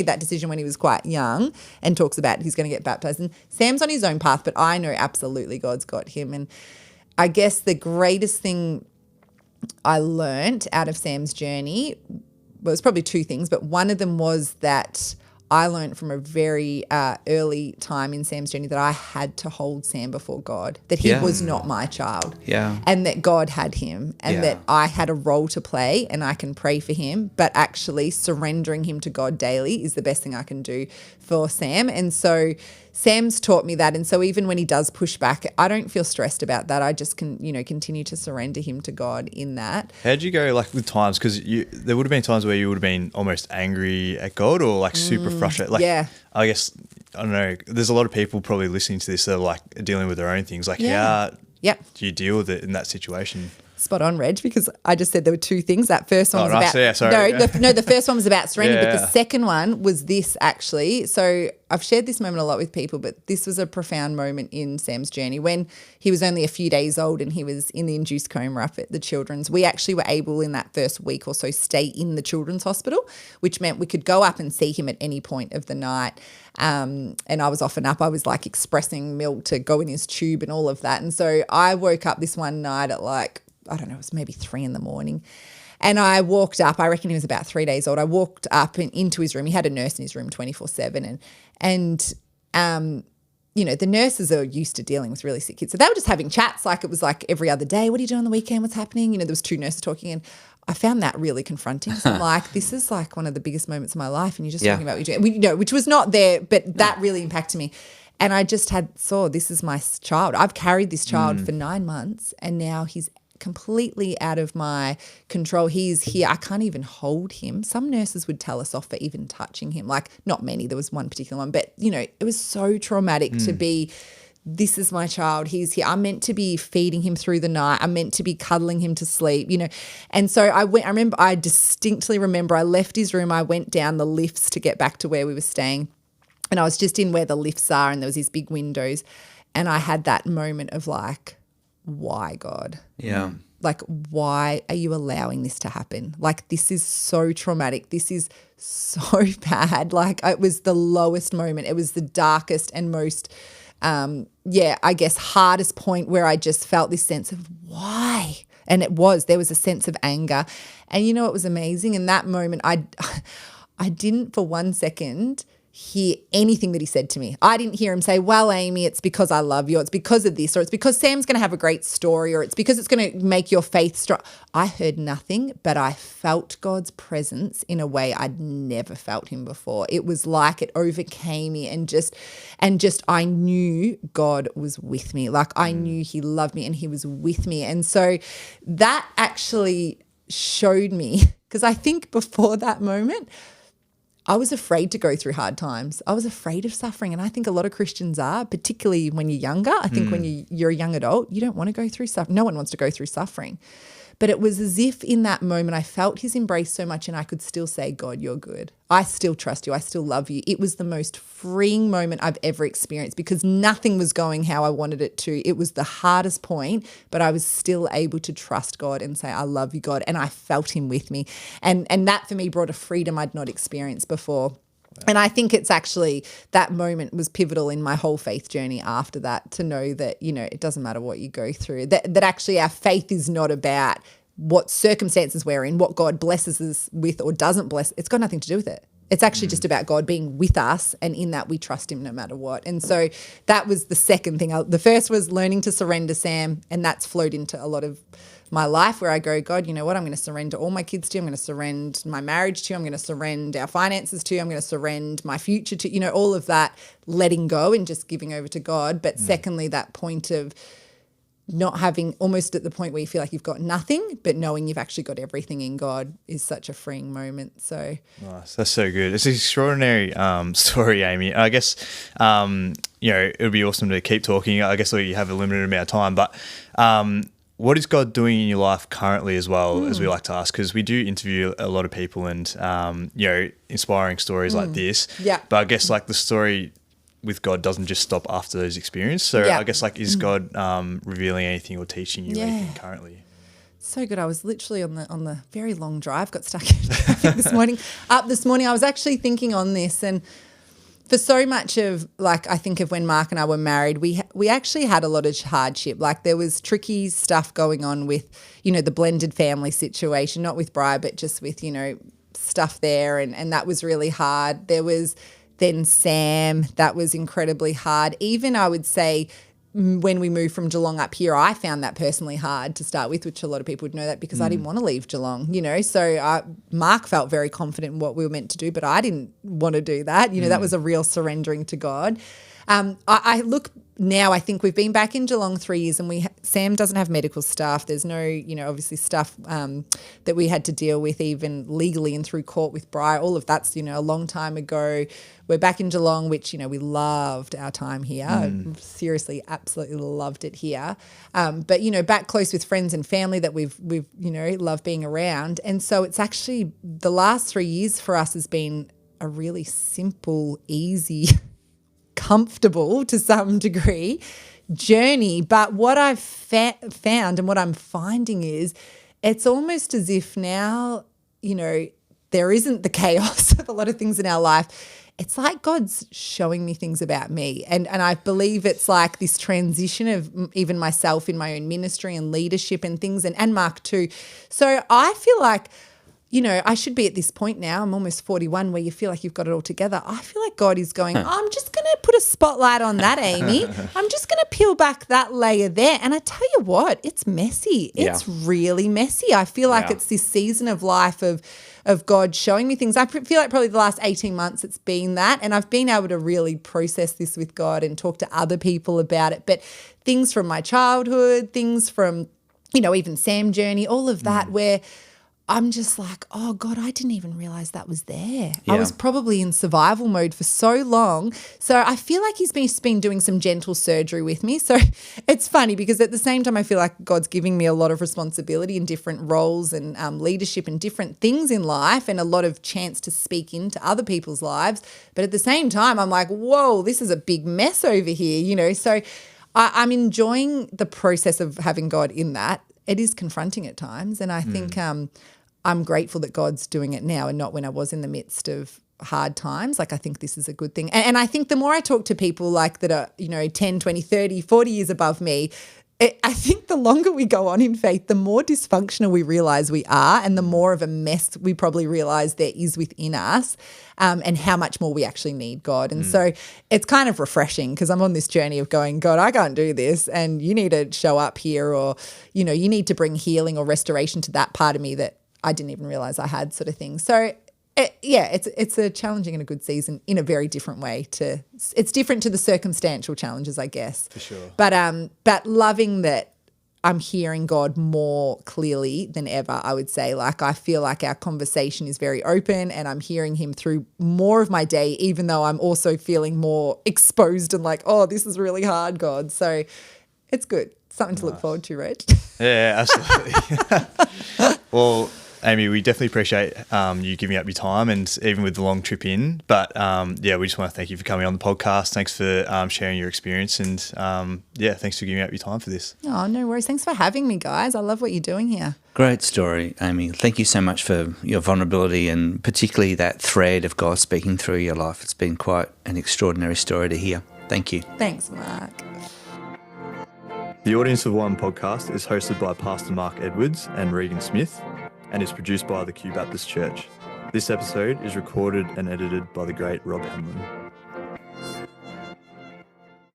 that decision when he was quite young and talks about he's going to get baptized. And Sam's on his own path, but I know absolutely God's got him. And I guess the greatest thing I learnt out of Sam's journey was probably two things, but one of them was that I learned from a very early time in Sam's journey that I had to hold Sam before God, that he was not my child, and that God had him, and that I had a role to play and I can pray for him, but actually surrendering him to God daily is the best thing I can do for Sam. And so Sam's taught me that. And so even when he does push back, I don't feel stressed about that. I just can, continue to surrender him to God in that. How'd you go like with times? Because there would have been times where you would have been almost angry at God or like super frustrated. Like, I guess, I don't know, there's a lot of people probably listening to this that are like dealing with their own things. Like how do you deal with it in that situation? Spot on, Reg, because I just said there were two things. That first one was about the first one was about surrender, but the second one was this actually. So I've shared this moment a lot with people, but this was a profound moment in Sam's journey when he was only a few days old and he was in the induced coma up at the children's. We actually were able in that first week or so stay in the children's hospital, which meant we could go up and see him at any point of the night. And I was often up. I was like expressing milk to go in his tube and all of that. And so I woke up this one night at like, I don't know, it was maybe 3 a.m. And I walked up, I reckon he was about 3 days old. I walked up and into his room. He had a nurse in his room 24/7. And the nurses are used to dealing with really sick kids. So they were just having chats like it was like every other day. What do you do on the weekend? What's happening? There was 2 nurses talking and I found that really confronting. So I'm like, this is like one of the biggest moments of my life and you're just talking about what you're doing. Which was not there, but that really impacted me. And I just saw this is my child. I've carried this child for 9 months and now he's completely out of my control. He's here. I can't even hold him. Some nurses would tell us off for even touching him. Like not many. There was one particular one. But, it was so traumatic to be, this is my child. He's here. I'm meant to be feeding him through the night. I'm meant to be cuddling him to sleep, And so I distinctly remember I left his room. I went down the lifts to get back to where we were staying. And I was just in where the lifts are and there was these big windows. And I had that moment of like, why, God? Yeah. Like, why are you allowing this to happen? Like, this is so traumatic. This is so bad. Like, it was the lowest moment. It was the darkest and most, I guess, hardest point where I just felt this sense of why? And there was a sense of anger. And it was amazing. In that moment, I didn't for 1 second hear anything that he said to me. I didn't hear him say, well, Amy, it's because I love you. It's because of this, or it's because Sam's going to have a great story, or it's because it's going to make your faith strong. I heard nothing, but I felt God's presence in a way I'd never felt him before. It was like it overcame me and just I knew God was with me. Like I knew he loved me and he was with me. And so that actually showed me, because I think before that moment, I was afraid to go through hard times. I was afraid of suffering. And I think a lot of Christians are, particularly when you're younger. I think when you're a young adult, you don't want to go through suffering. No one wants to go through suffering. But it was as if in that moment I felt his embrace so much and I could still say, God, you're good. I still trust you. I still love you. It was the most freeing moment I've ever experienced because nothing was going how I wanted it to. It was the hardest point, but I was still able to trust God and say, I love you, God. And I felt him with me. And that for me brought a freedom I'd not experienced before. And I think it's actually that moment was pivotal in my whole faith journey after that, to know that, it doesn't matter what you go through, that actually our faith is not about what circumstances we're in, what God blesses us with or doesn't bless. It's got nothing to do with it. It's actually just about God being with us, and in that we trust him no matter what. And so that was the second thing. The first was learning to surrender, Sam, and that's flowed into a lot of my life where I go, God, you know what? I'm going to surrender all my kids to you. I'm going to surrender my marriage to you. I'm going to surrender our finances to you. I'm going to surrender my future to you. All of that letting go and just giving over to God. But secondly, that point of not having almost at the point where you feel like you've got nothing, but knowing you've actually got everything in God is such a freeing moment. So nice. That's so good. It's an extraordinary story, Amy. I guess, it would be awesome to keep talking. I guess you have a limited amount of time, but what is God doing in your life currently as well, as we like to ask? Because we do interview a lot of people and, inspiring stories like this. Yeah. But I guess the story with God doesn't just stop after those experiences. So I guess is God revealing anything or teaching you anything currently? So good. I was literally on the very long drive, got stuck in traffic this morning. I was actually thinking on this, and for so much of I think of when Mark and I were married, we actually had a lot of hardship. There was tricky stuff going on with, the blended family situation, not with Bri, but just with, stuff there. And that was really hard. There was then Sam, that was incredibly hard. Even I would say when we moved from Geelong up here, I found that personally hard to start with, which a lot of people would know that because I didn't want to leave Geelong, So Mark felt very confident in what we were meant to do, but I didn't want to do that. That was a real surrendering to God. I look now, I think we've been back in Geelong 3 years and Sam doesn't have medical staff. There's no, obviously stuff that we had to deal with even legally and through court with Bri. All of that's, a long time ago. We're back in Geelong, which, we loved our time here. Seriously, absolutely loved it here. But, back close with friends and family that we've loved being around. And so it's actually the last 3 years for us has been a really simple, easy comfortable to some degree journey. But what I've found and what I'm finding is it's almost as if now, there isn't the chaos of a lot of things in our life. It's like God's showing me things about me. And I believe it's like this transition of even myself in my own ministry and leadership and things and Mark too. So I feel like I should be at this point now, I'm almost 41, where you feel like you've got it all together. I feel like God is going, I'm just going to put a spotlight on that, Amy. I'm just going to peel back that layer there. And I tell you what, it's messy. It's really messy. I feel like it's this season of life of God showing me things. I feel like probably the last 18 months it's been that, and I've been able to really process this with God and talk to other people about it. But things from my childhood, things from, even Sam journey, all of that where I'm just like, oh, God, I didn't even realize that was there. Yeah. I was probably in survival mode for so long. So I feel like he's been doing some gentle surgery with me. So it's funny because at the same time I feel like God's giving me a lot of responsibility in different roles and leadership and different things in life and a lot of chance to speak into other people's lives. But at the same time, I'm like, whoa, this is a big mess over here, So I'm enjoying the process of having God in that. It is confronting at times. And I think I'm grateful that God's doing it now and not when I was in the midst of hard times. I think this is a good thing. And I think the more I talk to people that are, 10, 20, 30, 40 years above me, I think the longer we go on in faith, the more dysfunctional we realize we are and the more of a mess we probably realize there is within us and how much more we actually need God. And so it's kind of refreshing because I'm on this journey of going, God, I can't do this and you need to show up here or, you need to bring healing or restoration to that part of me that I didn't even realize I had, sort of thing. So it's a challenging and a good season in a very different way. It's different to the circumstantial challenges, I guess. For sure. But loving that I'm hearing God more clearly than ever, I would say. I feel like our conversation is very open and I'm hearing him through more of my day, even though I'm also feeling more exposed and oh, this is really hard, God. So it's good. Something to look forward to, Reg. Yeah, absolutely. Well, Amy, we definitely appreciate you giving up your time and even with the long trip in. But we just want to thank you for coming on the podcast. Thanks for sharing your experience and thanks for giving up your time for this. Oh, no worries. Thanks for having me, guys. I love what you're doing here. Great story, Amy. Thank you so much for your vulnerability and particularly that thread of God speaking through your life. It's been quite an extraordinary story to hear. Thank you. Thanks, Mark. The Audience of One podcast is hosted by Pastor Mark Edwards and Regan Smith and is produced by the Kew Baptist Church. This episode is recorded and edited by the great Rob Hamlin.